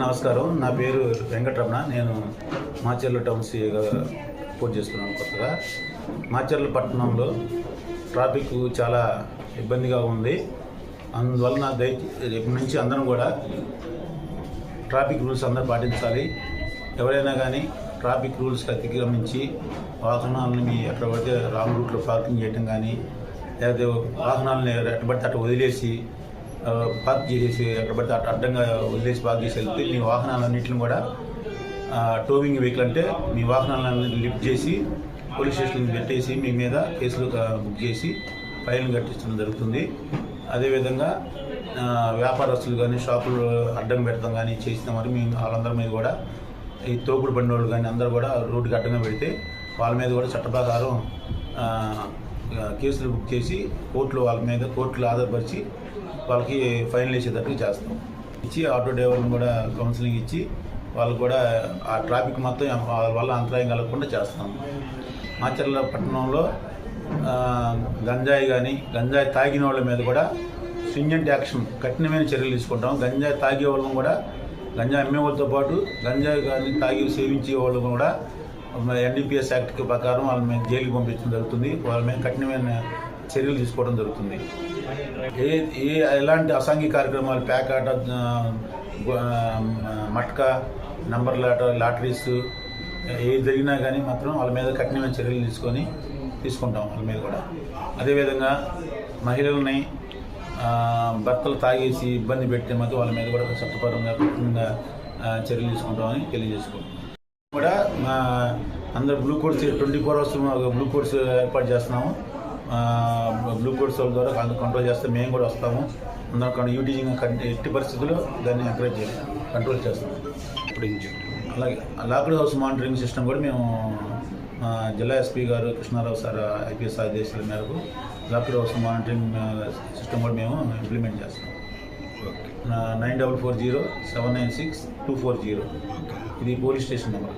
నమస్కారం. నా పేరు వెంకటరమణ. నేను మాచర్ల టౌన్సీగా పోటీ చేస్తున్నాను కొత్తగా. మాచర్ల పట్టణంలో ట్రాఫిక్ చాలా ఇబ్బందిగా ఉంది. అందువలన రేపు నుంచి అందరం కూడా ట్రాఫిక్ రూల్స్ అందరూ పాటించాలి. ఎవరైనా కానీ ట్రాఫిక్ రూల్స్కి అతిక్రమించి వాహనాలని ఎక్కడ పడితే రాంగ్ రూట్లో పార్కింగ్ చేయడం కానీ, లేకపోతే వాహనాలని ఎక్కడ పడితే అట్లా వదిలేసి పార్క్ చేసేసి ఎక్కడ పడితే అడ్డంగా వదిలేసి పార్క్ చేసి వెళ్తే మీ వాహనాలన్నింటిని కూడా టోవింగ్ వెహికల్ అంటే మీ వాహనాలన్నీ లిఫ్ట్ చేసి పోలీస్ స్టేషన్కి పెట్టేసి మీ మీద కేసులు బుక్ చేసి ఫైన్ కట్టించడం జరుగుతుంది. అదేవిధంగా వ్యాపారస్తులు కానీ షాపులు అడ్డం పెడతాం కానీ చేసిన మరి మేము వాళ్ళందరి మీద కూడా ఈ తోపుడు బండి వాళ్ళు కానీ అందరూ కూడా రోడ్డుకి అడ్డంగా పెడితే వాళ్ళ మీద కూడా చట్ట ప్రకారం కేసులు బుక్ చేసి కోర్టులో ఆధారపరిచి వాళ్ళకి ఫైనల్ వేసేటట్టుగా చేస్తాం. ఆటో డ్రైవర్లను కూడా కౌన్సిలింగ్ ఇచ్చి వాళ్ళకు కూడా ఆ ట్రాఫిక్ మొత్తం వాళ్ళ వల్ల అంతరాయం కలగకుండా చేస్తాం. మాచర్ల పట్టణంలో గంజాయి తాగిన వాళ్ళ మీద కూడా స్ట్రింజెంట్ యాక్షన్ కఠినమైన చర్యలు తీసుకుంటాం. గంజాయి తాగే వాళ్ళని కూడా గంజాయి అమ్మే వాళ్ళతో పాటు గంజాయి కానీ తాగి సేవించే వాళ్ళు కూడా NDPS యాక్ట్ ప్రకారం వాళ్ళ మీద జైలుకి పంపించడం జరుగుతుంది. వాళ్ళ మీద కఠినమైన చర్యలు తీసుకోవడం జరుగుతుంది. ఎలాంటి అసాంఘిక కార్యక్రమాలు ప్యాకాట, మట్కా, నంబర్ లాటరీస్ ఏది జరిగినా కానీ మాత్రం వాళ్ళ మీద కఠినమైన చర్యలు తీసుకుంటాం వాళ్ళ మీద కూడా. అదేవిధంగా మహిళల్ని భర్తలు తాగేసి ఇబ్బంది పెడితే మాత్రం వాళ్ళ మీద కూడా చట్టపరంగా కఠినంగా చర్యలు తీసుకుంటామని తెలియజేసుకుంటాం. కూడా అందరూ blue codes 24 hours blue codes ఏర్పాటు చేస్తున్నాము. బ్లూ కోడ్స్ ద్వారా కంట్రోల్ చేస్తే మేము కూడా వస్తాము. అందరం యూటీజింగ్ ఎట్టి పరిస్థితుల్లో దాన్ని ఎంకరేజ్ చేయాలి, కంట్రోల్ చేస్తాము. అలాగే లాక్డ్ హౌస్ మానిటరింగ్ సిస్టమ్ కూడా మేము జిల్లా SP గారు కృష్ణారావు సార్ IPS ఆదేశాల మేరకు లాక్డ్ హౌస్ మానిటరింగ్ సిస్టమ్ కూడా మేము ఇంప్లిమెంట్ చేస్తాం. 9440796240 ఇది పోలీస్ స్టేషన్ నెంబర్.